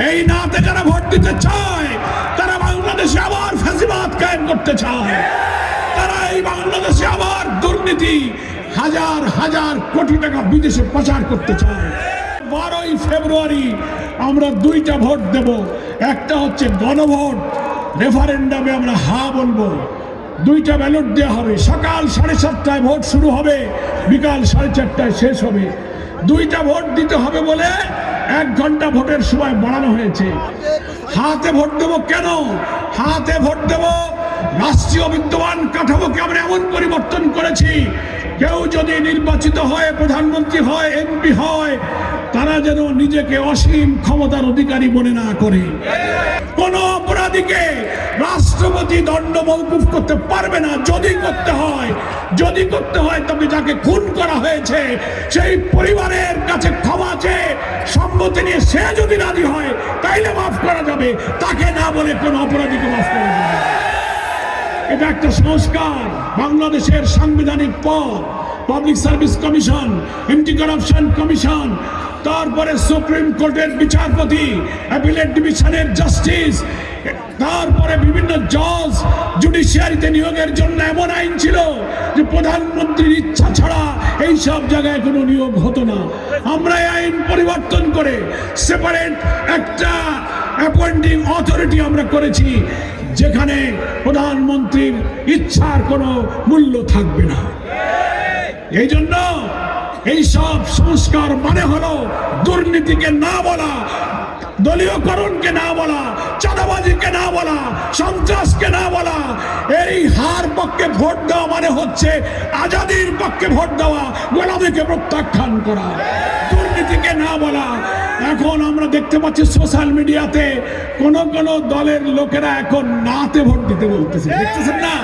এই নাতে যারা ভোট দিতে চায় তারা বাংলাদেশে আবার ফ্যাসিবাদ কায়েম করতে চায়। তারা এই বাংলাদেশে আবার দুর্নীতি, হাজার হাজার কোটি টাকা বিদেশে পাচার করতে চায়। 12ই ফেব্রুয়ারি আমরা দুইটা ভোট দেব। একটা হচ্ছে গণভোট, রেফারেন্ডামে আমরা হা বলবো। দুইটা ব্যালট দেওয়া হবে। সকাল 7:30টায় ভোট শুরু হবে, বিকাল 4:30টায় শেষ হবে। দুইটা ভোট দিতে হবে বলে 1 ঘন্টা ভোটের সময় বাড়ানো হয়েছে। হাতে ভোট দেবো কেন? হাতে ভোট দেবো, রাষ্ট্রীয় বিদ্যমান কাঠামোকে আমরা এমন পরিবর্তন করেছি, কেউ যদি নির্বাচিত হয়, প্রধানমন্ত্রী হয়, এমপি হয়, তারা যেন নিজেকে অসীম ক্ষমতার অধিকারী মনে না করে। কোন অপরাধীকে রাষ্ট্রপতি দণ্ড মওকুফ করতে পারবে না। যদি করতে হয় তবে যাকে খুন করা হয়েছে সেই পরিবারের কাছে ক্ষমা চেয়ে সম্মতি নিয়ে সে যদি রাজি হয় তাইলে মাফ করা যাবে, তাকে না বলে কোন অপরাধীকে মাফ করা যাবে। এটা একটা সংস্কার। বাংলাদেশের সাংবিধানিক পদ, public service commission, anti corruption commission, তারপরে সুপ্রিম কোর্টের বিচারপতি, অ্যাপিলেট ডিভিশনের জাস্টিস, তারপরে বিভিন্ন জজ, জুডিশিয়ারিতে নিয়োগের জন্য এমন আইন ছিল যে প্রধানমন্ত্রীর ইচ্ছা ছাড়া এই সব জায়গায় কোনো নিয়োগ হতো না। আমরা এই আইন পরিবর্তন করে সেপারেট একটা অ্যাপয়েন্টিং অথরিটি আমরা করেছি, যেখানে প্রধানমন্ত্রীর ইচ্ছার কোনো মূল্য থাকবে না। এই জন্য এই সব সংস্কার মানে হলো দুর্নীতিকে না বলা, দলীয়করণকে না বলা, চাঁদাবাজিকে না বলা, সন্ত্রাসকে না বলা। এই হার পক্ষে ভোট দেওয়া মানে হচ্ছে আজাদির পক্ষে ভোট দেওয়া, গোলামীকে প্রত্যাখ্যান করা, দুর্নীতিকে না বলা। এখন আমরা দেখতে পাচ্ছি সোশ্যাল মিডিয়াতে কোন দলের লোকেরা এখন নাতে ভোট দিতে বলতেছে, দেখতেছেন না?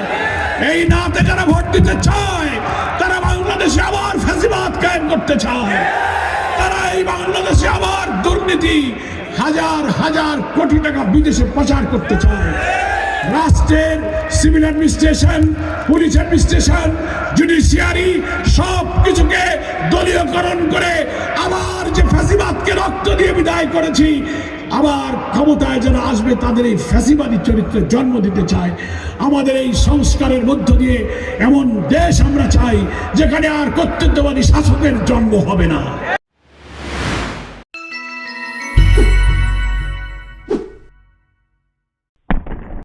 এই নাতে যারা ভোট দিতে চায় তারা বাংলাদেশে আবার ফ্যাসিবাদ কায়েম করতে চায়। তারা এই বাংলাদেশে আবার দুর্নীতি, হাজার হাজার কোটি টাকা বিদেশে পাচার করতে চায়। রাষ্ট্রের civil administration, police administration, judiciary সব কিছুকে দলীয়করণ করে আবার যে ফ্যাসিবাদকে রক্ত দিয়ে বিদায় করেছি, আবার ক্ষমতায় যারা আসবে তাদের এই ফ্যাসিবাদী চরিত্রে জন্ম দিতে চায়। আমাদের এই সংস্কারের মধ্য দিয়ে এমন দেশ আমরা চাই যেখানে আর কর্তৃত্ববাদী শাসকের জন্ম হবে না।